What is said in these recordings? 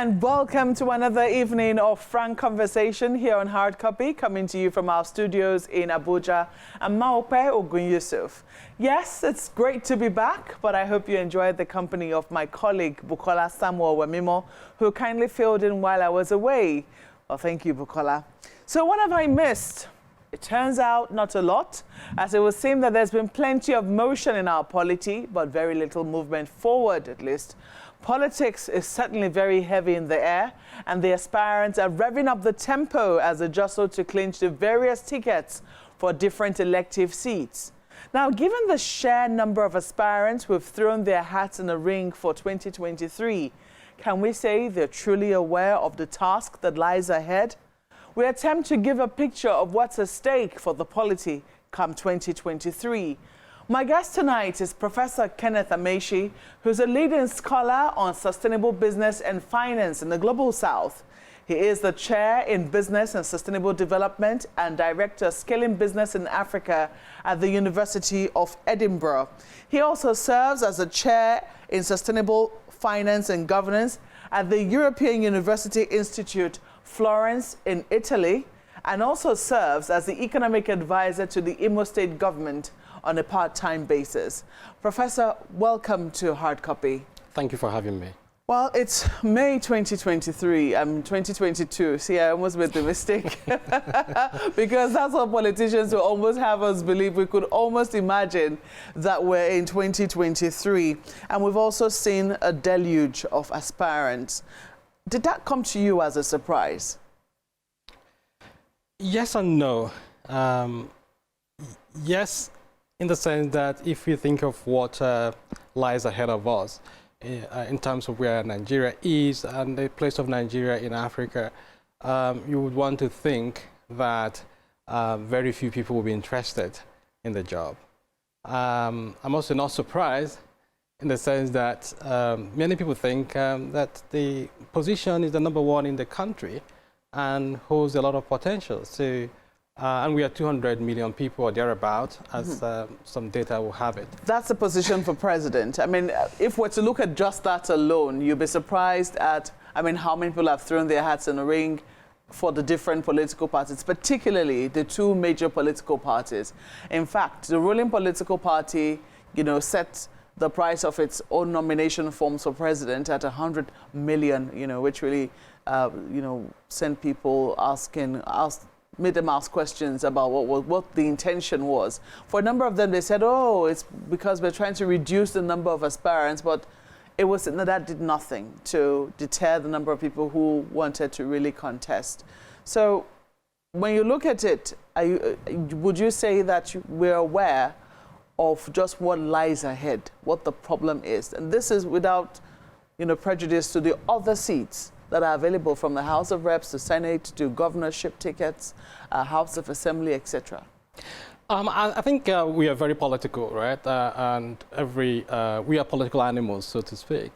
and welcome to another evening of frank conversation here on Hard Copy, coming to you from our studios in Abuja and Maope Ogun Yusuf. Yes, it's great to be back, but I hope you enjoyed the company of my colleague Bukola Samuel Wemimo, who kindly filled in while I was away. Well, thank you, Bukola. So what have I missed? It turns out not a lot, as it would seem that there's been plenty of motion in our polity, but very little movement forward, at least. Politics is certainly very heavy in the air, and the aspirants are revving up the tempo as they jostle to clinch the various tickets for different elective seats. Now, given the sheer number of aspirants who've thrown their hats in the ring for 2023, can we say they're truly aware of the task that lies ahead? We attempt to give a picture of what's at stake for the polity come 2023. My guest tonight is Professor Kenneth Amaeshi, who's a leading scholar on sustainable business and finance in the Global South. He is the chair in business and sustainable development and director scaling business in Africa at the University of Edinburgh. He also serves as a chair in sustainable finance and governance at the European University Institute, Florence in Italy, and also serves as the economic advisor to the Imo State government on a part-time basis. Professor, welcome to Hard Copy. Thank you for having me. Well, it's May 2023, 2022. See, I almost made the mistake. Because that's what politicians will almost have us believe. We could almost imagine that we're in 2023. And we've also seen a deluge of aspirants. Did that come to you as a surprise? Yes and no. Yes, in the sense that if you think of what lies ahead of us, in terms of where Nigeria is and the place of Nigeria in Africa, you would want to think that very few people will be interested in the job. I'm also not surprised in the sense that many people think that the position is the #1 in the country and holds a lot of potential. So, and we are 200 million people or thereabout, as some data will have it. That's the position for president. I mean, if we're to look at just that alone, you'll be surprised at, I mean, how many people have thrown their hats in the ring for the different political parties, particularly the two major political parties. In fact, the ruling political party, set the price of its own nomination forms for president at 100 million, which really, sent people made them ask questions about what the intention was. For a number of them, they said, oh, it's because we're trying to reduce the number of aspirants, but that did nothing to deter the number of people who wanted to really contest. So when you look at it, would you say that we're aware of just what lies ahead, what the problem is? And this is without, prejudice to the other seats that are available, from the House of Reps to Senate to governorship tickets, House of Assembly, etc. I think we are very political, right? And we are political animals, so to speak.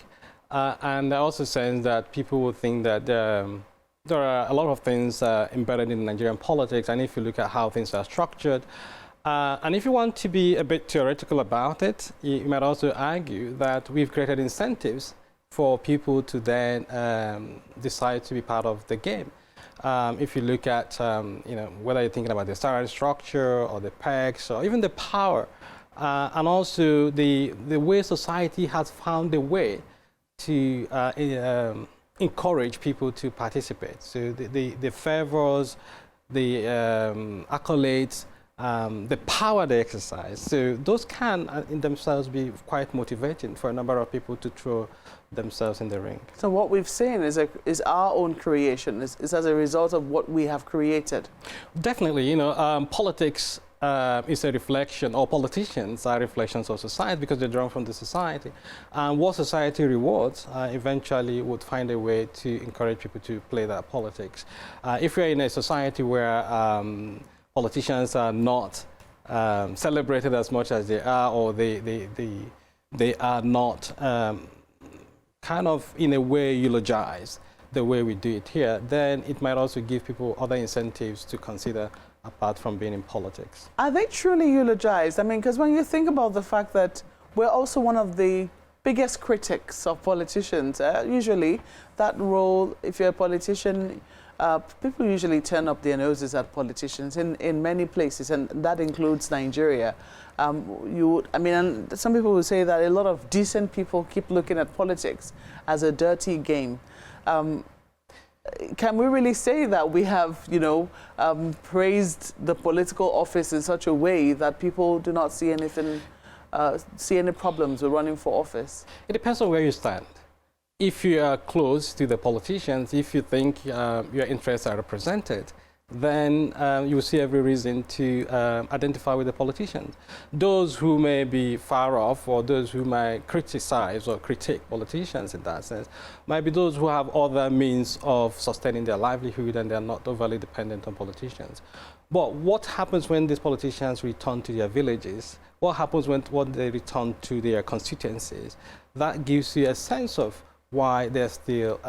And I also sense that people will think that there are a lot of things embedded in Nigerian politics, and if you look at how things are structured, and if you want to be a bit theoretical about it, you might also argue that we've created incentives for people to then decide to be part of the game. If you look at, whether you're thinking about the salary structure or the perks or even the power, and also the way society has found a way to encourage people to participate. So the favors, the accolades, the power they exercise. So those can in themselves be quite motivating for a number of people to throw themselves in the ring. So what we've seen is our own creation, is as a result of what we have created. Definitely, politics is a reflection, or politicians are reflections of society because they're drawn from the society. And what society rewards eventually would find a way to encourage people to play that politics. If you're in a society where politicians are not celebrated as much as they are, or they are not kind of in a way eulogized the way we do it here, then it might also give people other incentives to consider apart from being in politics. Are they truly eulogized? I mean, because when you think about the fact that we're also one of the biggest critics of politicians. Usually, that role, if you're a politician, people usually turn up their noses at politicians in many places, and that includes Nigeria. And some people will say that a lot of decent people keep looking at politics as a dirty game. Can we really say that we have, praised the political office in such a way that people do not see anything, see any problems with running for office? It depends on where you stand. If you are close to the politicians, if you think your interests are represented, then you will see every reason to identify with the politicians. Those who may be far off, or those who might criticize or critique politicians in that sense, might be those who have other means of sustaining their livelihood and they're not overly dependent on politicians. But what happens when these politicians return to their villages? What happens when they return to their constituencies? That gives you a sense of why they're still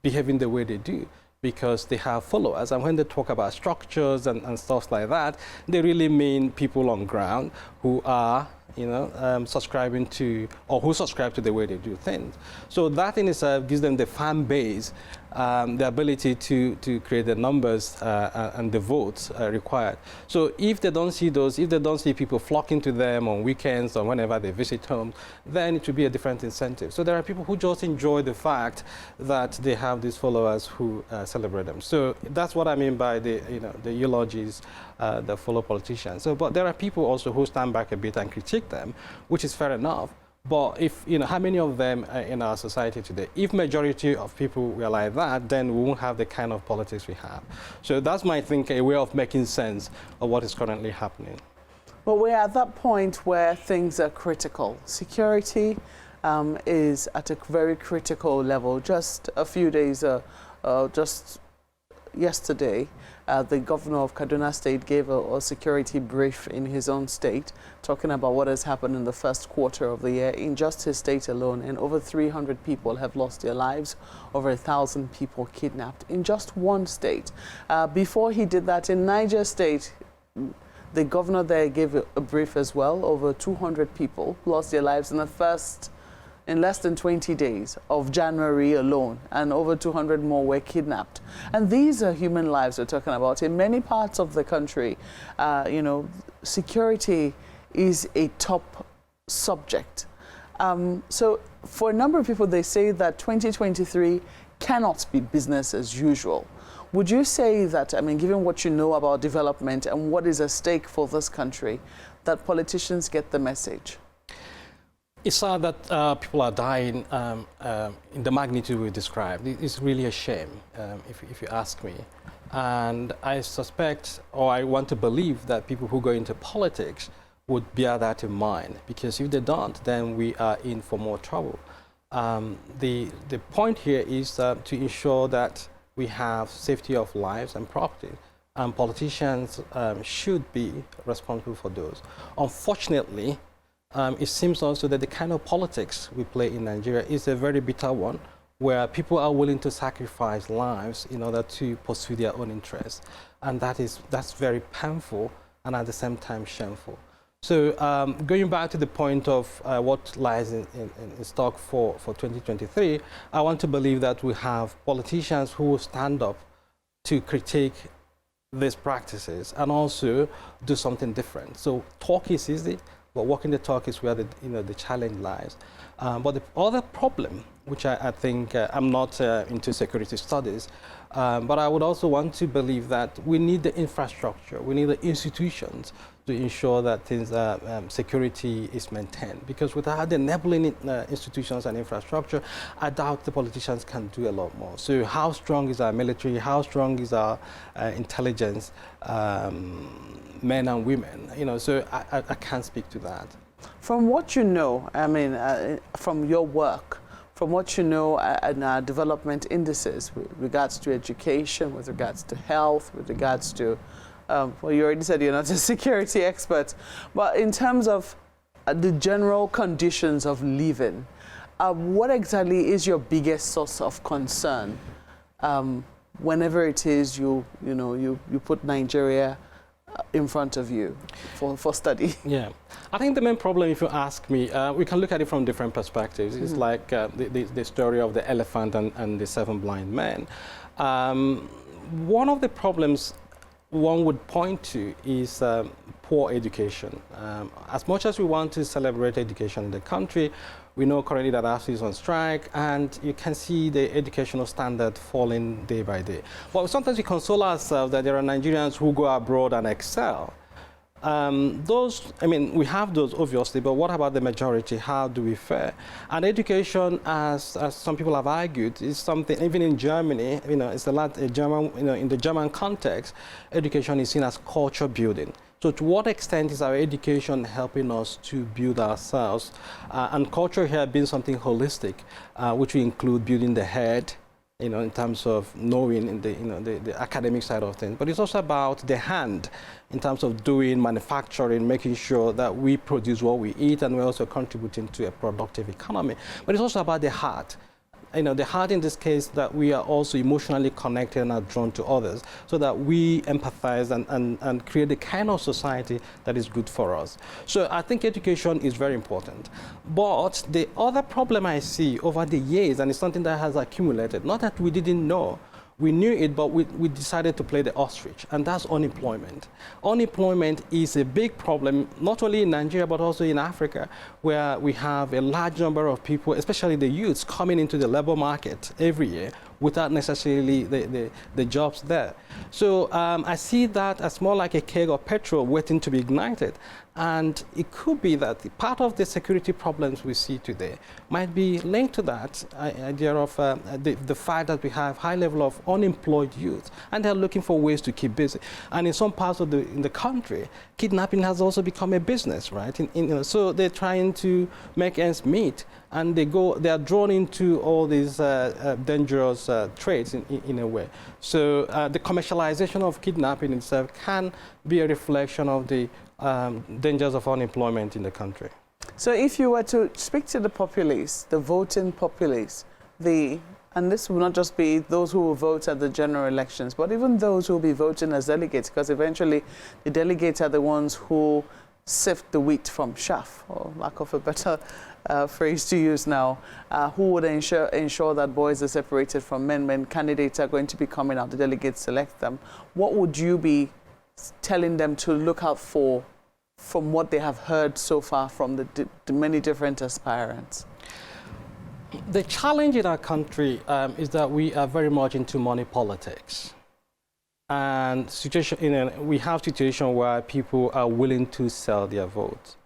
behaving the way they do, because they have followers. And when they talk about structures and stuff like that, they really mean people on ground who are, subscribing to, or who subscribe to the way they do things. So that in itself gives them the fan base, the ability to create the numbers and the votes required. So if they don't see those, if they don't see people flocking to them on weekends or whenever they visit homes, then it will be a different incentive. So there are people who just enjoy the fact that they have these followers who celebrate them. So that's what I mean by the eulogies that follow politicians. So, but there are people also who stand back a bit and critique them, which is fair enough. But if, how many of them are in our society today? If majority of people were like that, then we won't have the kind of politics we have. So that's, I think, a way of making sense of what is currently happening. Well, we're at that point where things are critical. Security is at a very critical level. Just a few days, just yesterday, the governor of Kaduna State gave a security brief in his own state, talking about what has happened in the first quarter of the year in just his state alone. And over 300 people have lost their lives, over 1,000 people kidnapped in just one state. Before he did that, in Niger State, the governor there gave a brief as well. Over 200 people lost their lives in less than 20 days of January alone, and over 200 more were kidnapped. And these are human lives we're talking about. In many parts of the country, security is a top subject. So for a number of people, they say that 2023 cannot be business as usual. Would you say that, given what you know about development and what is at stake for this country, that politicians get the message? It's sad that people are dying in the magnitude we described. It's really a shame, if you ask me. And I suspect, or I want to believe, that people who go into politics would bear that in mind, because if they don't, then we are in for more trouble. The point here is to ensure that we have safety of lives and property, and politicians should be responsible for those. Unfortunately, it seems also that the kind of politics we play in Nigeria is a very bitter one, where people are willing to sacrifice lives in order to pursue their own interests. And that's very painful and at the same time shameful. So going back to the point of what lies in stock for 2023, I want to believe that we have politicians who will stand up to critique these practices and also do something different. So talk is easy, but walking the talk is where the challenge lies. But the other problem, which I think I'm not into security studies, but I would also want to believe that we need the infrastructure, we need the institutions to ensure that things security is maintained. Because without the enabling institutions and infrastructure, I doubt the politicians can do a lot more. So how strong is our military? How strong is our intelligence? Men and women, so I can't speak to that. From what you know, from your work, from what you know in our development indices with regards to education, with regards to health, with regards to, well, you already said you're not a security expert, but in terms of the general conditions of living, what exactly is your biggest source of concern whenever it is you put Nigeria in front of you for study? Yeah, I think the main problem, if you ask me, we can look at it from different perspectives. It's like the story of the elephant and the 7 blind men. One of the problems one would point to is poor education. As much as we want to celebrate education in the country, we know currently that ASU is on strike, and you can see the educational standard falling day by day. But sometimes we console ourselves that there are Nigerians who go abroad and excel. We have those obviously, but what about the majority? How do we fare? And education, as some people have argued, is something, even in Germany, it's a German, in the German context, education is seen as culture building. So to what extent is our education helping us to build ourselves? And culture here being something holistic, which will include building the head, in terms of knowing in the academic side of things. But it's also about the hand in terms of doing manufacturing, making sure that we produce what we eat, and we're also contributing to a productive economy. But it's also about the heart. The heart in this case, that we are also emotionally connected and are drawn to others, so that we empathize and create the kind of society that is good for us. So I think education is very important. But the other problem I see over the years, and it's something that has accumulated, not that we didn't know, we knew it, but we decided to play the ostrich, and that's unemployment. Unemployment is a big problem, not only in Nigeria, but also in Africa, where we have a large number of people, especially the youths, coming into the labor market every year without necessarily the jobs there. So I see that as more like a keg of petrol waiting to be ignited. And it could be that part of the security problems we see today might be linked to that idea of the fact that we have high level of unemployed youth, and they're looking for ways to keep busy. And in some parts of the country, kidnapping has also become a business, right? So they're trying to make ends meet, and they are drawn into all these dangerous trades in a way. So the commercialization of kidnapping itself can be a reflection of the dangers of unemployment in the country. So if you were to speak to the populace, the voting populace, and this will not just be those who will vote at the general elections, but even those who will be voting as delegates, because eventually the delegates are the ones who sift the wheat from chaff, or lack of a better phrase to use now, who would ensure that boys are separated from men when candidates are going to be coming out, the delegates select them. What would you be telling them to look out for from what they have heard so far from the many different aspirants? The challenge in our country is that we are very much into money politics. And we have situations where people are willing to sell their vote.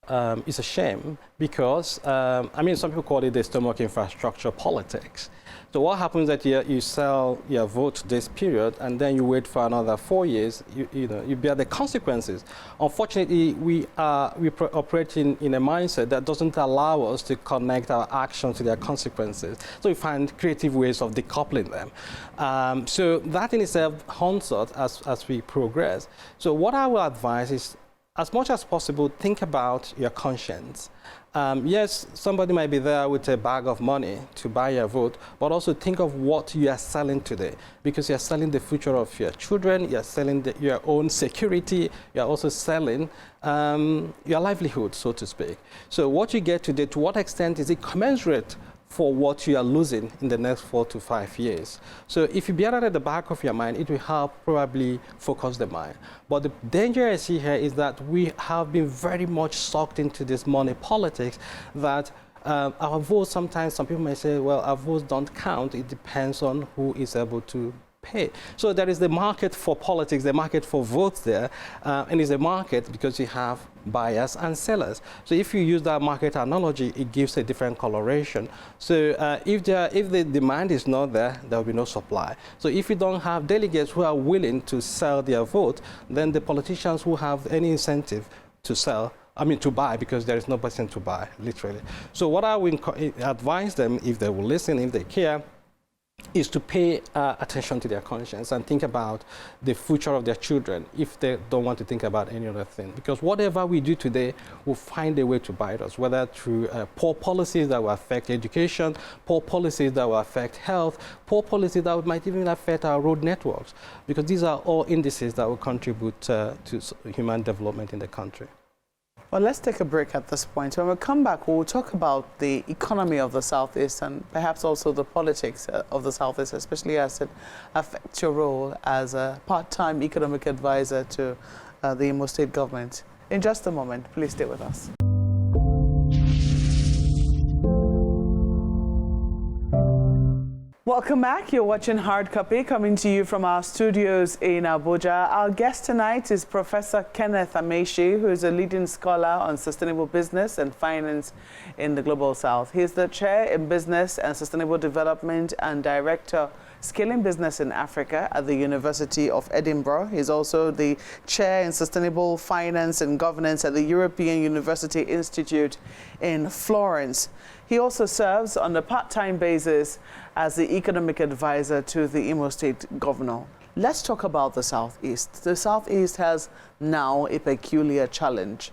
It's a shame because, some people call it the stomach infrastructure politics. So what happens is that you sell your vote this period, and then you wait for another 4 years, you bear the consequences. Unfortunately, we operate in a mindset that doesn't allow us to connect our actions to their consequences. So we find creative ways of decoupling them. So that in itself haunts us as we progress. So what I will advise is, as much as possible, think about your conscience. Yes, somebody might be there with a bag of money to buy your vote, but also think of what you are selling today, because you're selling the future of your children, you're selling your own security, you're also selling your livelihood, so to speak. So what you get today, to what extent is it commensurate for what you are losing in the next 4 to 5 years? So if you bear that at the back of your mind, it will help probably focus the mind. But the danger I see here is that we have been very much sucked into this money politics, that our votes, sometimes some people may say, well, our votes don't count. It depends on who is able to pay. So there is the market for politics, the market for votes there, and it's a market because you have buyers and sellers. So if you use that market analogy, it gives a different coloration. So if the demand is not there, there will be no supply. So if you don't have delegates who are willing to sell their vote, then the politicians who have any incentive to buy, because there is no person to buy, literally. So what I will advise them, if they will listen, if they care, is to pay attention to their conscience and think about the future of their children if they don't want to think about any other thing. Because whatever we do today will find a way to bite us, whether through poor policies that will affect education, poor policies that will affect health, poor policies that might even affect our road networks. Because these are all indices that will contribute to human development in the country. Well, let's take a break at this point. When we come back, we'll talk about the economy of the Southeast and perhaps also the politics of the Southeast, especially as it affects your role as a part-time economic advisor to the Imo State government. In just a moment, please stay with us. Welcome back. You're watching Hard Copy, coming to you from our studios in Abuja. Our guest tonight is Professor Kenneth Amaeshi, who is a leading scholar on sustainable business and finance in the Global South. He is the chair in business and sustainable development and director scaling business in Africa at the University of Edinburgh. He's also the chair in sustainable finance and governance at the European University Institute in Florence. He also serves on a part-time basis as the economic advisor to the Imo State governor. Let's talk about the Southeast. The Southeast has now a peculiar challenge.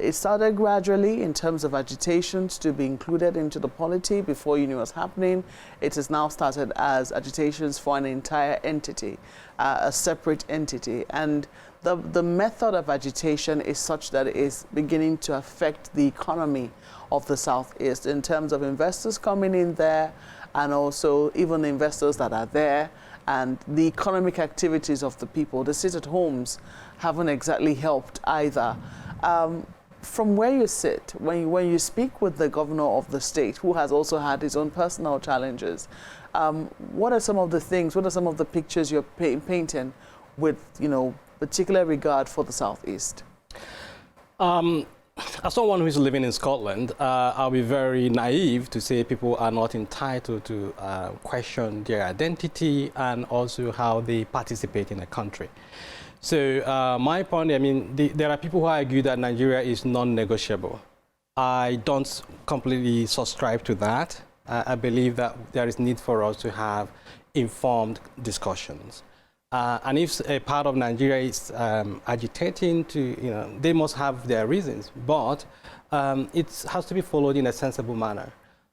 It started gradually in terms of agitations to be included into the polity before you knew what was happening. It has now started as agitations for an entire entity, a separate entity. And the method of agitation is such that it is beginning to affect the economy of the Southeast in terms of investors coming in there and also even the investors that are there and the economic activities of the people. The sit-at-homes haven't exactly helped either. From where you sit, when you speak with the governor of the state, who has also had his own personal challenges, what are some of the things, what are some of the pictures you're painting with, particular regard for the Southeast? As someone who is living in Scotland, I'll be very naive to say people are not entitled to question their identity and also how they participate in a country. So my point, there are people who argue that Nigeria is non-negotiable. I don't completely subscribe to that. I believe that there is need for us to have informed discussions. And if a part of Nigeria is agitating to, they must have their reasons, but it has to be followed in a sensible manner.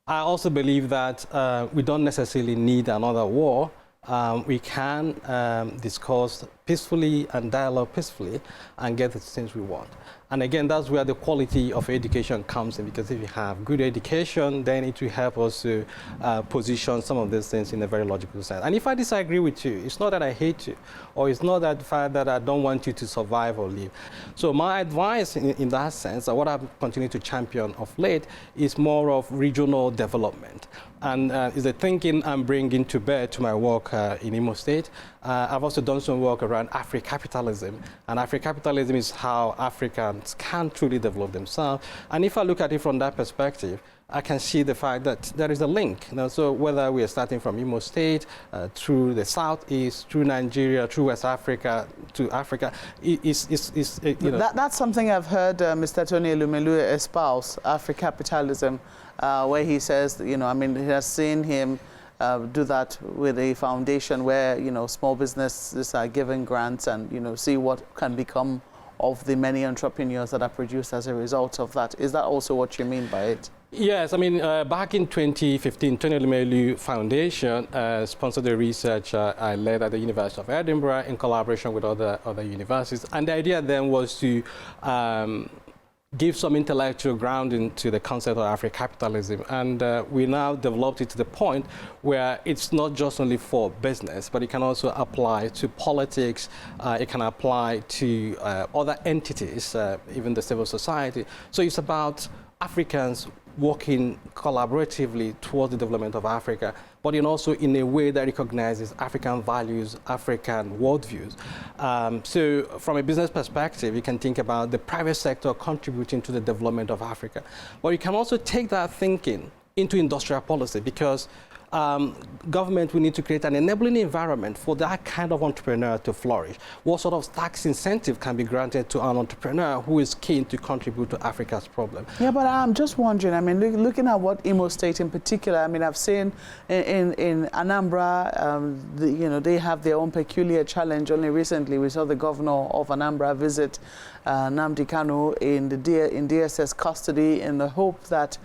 I also believe that we don't necessarily need another war. We can discuss peacefully and dialogue peacefully and get the things we want. And again, that's where the quality of education comes in, because if you have good education, then it will help us to position some of these things in a very logical sense. And if I disagree with you, it's not that I hate you, or it's not that fact that I don't want you to survive or live. So my advice in that sense, what I've continued to champion of late, is more of regional development. And is the thinking I'm bringing to bear to my work in Imo State. I've also done some work around Afri-capitalism. And Afri-capitalism is how Africans can truly develop themselves. And if I look at it from that perspective, I can see the fact that there is a link. So whether we are starting from Imo State, through the Southeast, through Nigeria, through West Africa, to Africa, That's something I've heard Mr. Tony Elumelu espouse, Afri-capitalism, where he says, he has seen him do that with a foundation where, small businesses are given grants and, see what can become of the many entrepreneurs that are produced as a result of that. Is that also what you mean by it? Yes, back in 2015, Tony Elumelu Foundation sponsored the research I led at the University of Edinburgh in collaboration with other universities. And the idea then was to give some intellectual grounding to the concept of Afri-capitalism. And we now developed it to the point where it's not just only for business, but it can also apply to politics, it can apply to other entities, even the civil society. So it's about Africans working collaboratively towards the development of Africa, but also in a way that recognizes African values, African worldviews. So from a business perspective, you can think about the private sector contributing to the development of Africa. But you can also take that thinking into industrial policy, because government will need to create an enabling environment for that kind of entrepreneur to flourish. What sort of tax incentive can be granted to an entrepreneur who is keen to contribute to Africa's problem? Yeah, but I'm just wondering, I mean, looking at what Imo State in particular, I mean, I've seen in Anambra, you know, they have their own peculiar challenge. Only recently we saw the governor of Anambra visit Nnamdi Kanu in DSS custody in the hope that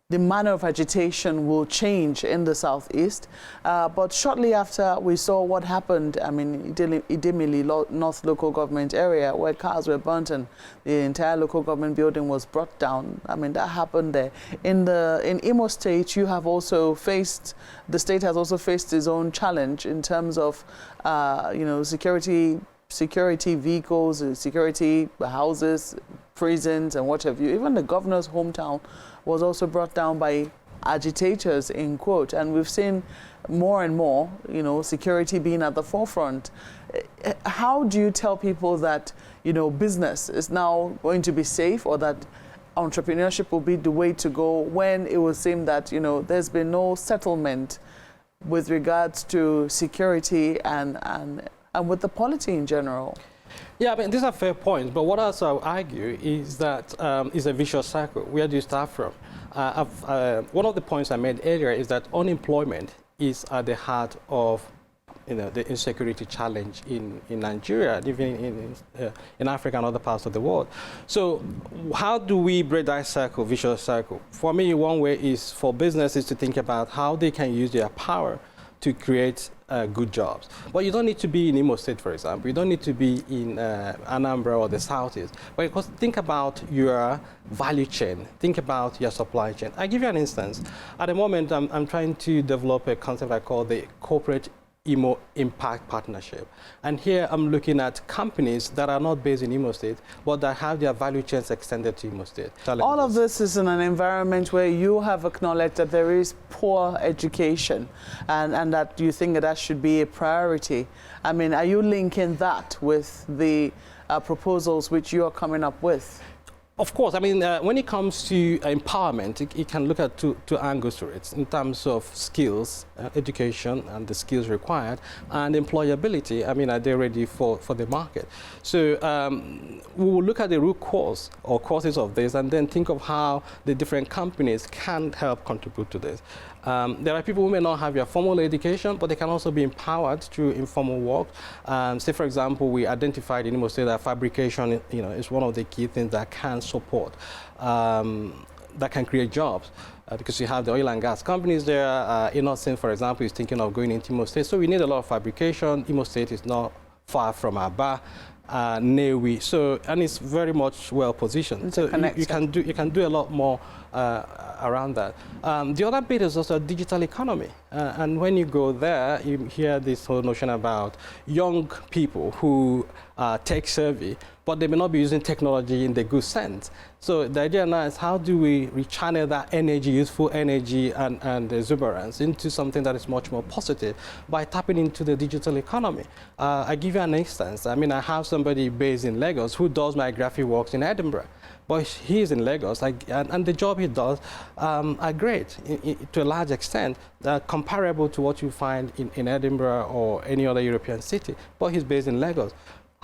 the manner of agitation will change in the southeast. But shortly after, we saw what happened, I mean, Idemili North local government area, where cars were burnt and the entire local government building was brought down. I mean, that happened there. In Imo State, you have also faced, the state has also faced its own challenge in terms of, you know, security vehicles, security houses, prisons, and what have you. Even the governor's hometown was also brought down by agitators, in quote, and we've seen more and more, you know, security being at the forefront. How do you tell people that, you know, business is now going to be safe, or that entrepreneurship will be the way to go, when it would seem that, you know, there's been no settlement with regards to security and with the polity in general? Yeah, I mean, these are fair points, but what else I would argue is that it's a vicious cycle. Where do you start from? One of the points I made earlier is that unemployment is at the heart of, you know, the insecurity challenge in Nigeria, even in Africa and other parts of the world. So how do we break that cycle, vicious cycle? For me, one way is for businesses to think about how they can use their power to create good jobs. But you don't need to be in Imo State, for example. You don't need to be in Anambra or the Southeast. But because think about your value chain. Think about your supply chain. I'll give you an instance. At the moment, I'm trying to develop a concept I call the corporate Imo Impact Partnership. And here I'm looking at companies that are not based in Imo State, but that have their value chains extended to Imo State. All of this is in an environment where you have acknowledged that there is poor education, and that you think that should be a priority. I mean, are you linking that with the proposals which you are coming up with? Of course. I mean, when it comes to empowerment, it can look at two angles to it in terms of skills, education, and the skills required, and employability. I mean, are they ready for the market? So we will look at the root cause or causes of this, and then think of how the different companies can help contribute to this. There are people who may not have your formal education, but they can also be empowered through informal work. Say, for example, we identified in Imo State that fabrication, you know, is one of the key things that can support, that can create jobs. Because you have the oil and gas companies there. Innocent, for example, is thinking of going into Imo State. So we need a lot of fabrication. Imo State is not far from Aba. Newi, so, and it's very much well positioned. So you can do a lot more around that. The other bit is also digital economy, and when you go there, you hear this whole notion about young people who are tech savvy, but they may not be using technology in the good sense. So the idea now is, how do we rechannel that energy, useful energy and exuberance into something that is much more positive by tapping into the digital economy? I give you an instance. I mean, I have somebody based in Lagos who does my graphic works in Edinburgh. But he's in Lagos, and the job he does are great to a large extent, comparable to what you find in Edinburgh or any other European city. But he's based in Lagos.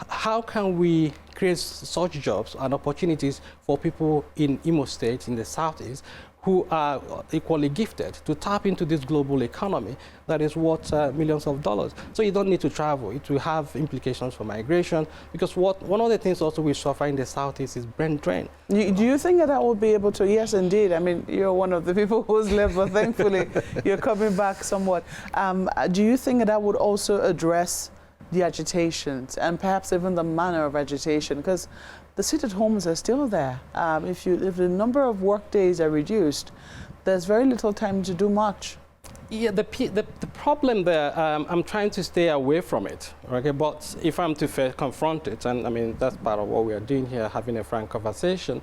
How can we create such jobs and opportunities for people in Imo State, in the Southeast, who are equally gifted to tap into this global economy that is worth millions of dollars? So you don't need to travel. It will have implications for migration, because one of the things also we suffer in the Southeast is brain drain. Do you think that I will be able to? Yes, indeed. I mean, you're one of the people who's left, but thankfully you're coming back somewhat. Do you think that I would also address the agitations and perhaps even the manner of agitation? Because the sit-at-homes are still there. If the number of work days are reduced, there's very little time to do much. Yeah, the problem there, I'm trying to stay away from it, okay? But if I'm to confront it, and I mean, that's part of what we are doing here, having a frank conversation,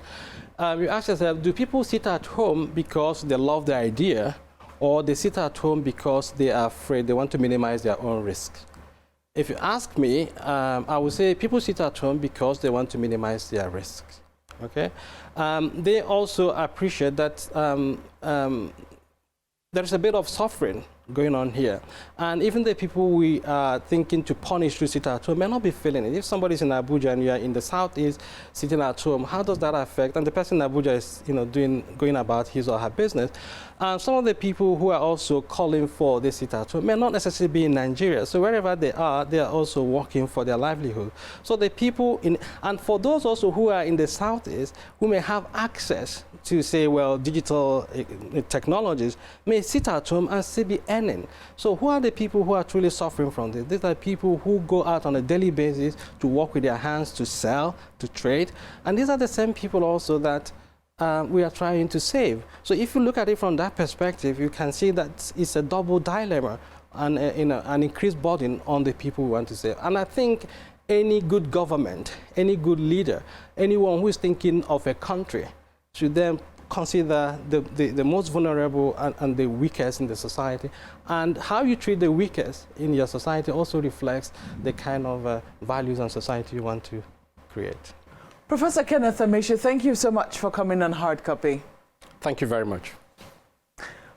you ask yourself, do people sit at home because they love the idea, or they sit at home because they are afraid, they want to minimize their own risks? If you ask me, I would say people sit at home because they want to minimize their risks. Okay, they also appreciate that there's a bit of suffering going on here. And even the people we are thinking to punish through sit at home may not be feeling it. If somebody's in Abuja and you are in the southeast sitting at home, how does that affect? And the person in Abuja is, going about his or her business. Some of the people who are also calling for this sit at home may not necessarily be in Nigeria. So wherever they are also working for their livelihood. So the people and for those also who are in the southeast who may have access to say, well, digital technologies may sit at home and still be earning. So who are the people who are truly suffering from this? These are people who go out on a daily basis to work with their hands, to sell, to trade. And these are the same people also that we are trying to save. So if you look at it from that perspective, you can see that it's a double dilemma and an increased burden on the people who want to save. And I think any good government, any good leader, anyone who is thinking of a country should then consider the most vulnerable and the weakest in the society. And how you treat the weakest in your society also reflects the kind of values and society you want to create. Professor Kenneth Amaeshi, thank you so much for coming on Hard Copy. Thank you very much.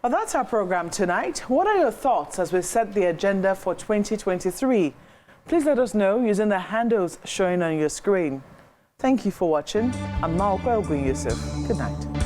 Well, that's our program tonight. What are your thoughts as we set the agenda for 2023? Please let us know using the handles showing on your screen. Thank you for watching. I'm Amaeshi. Good night.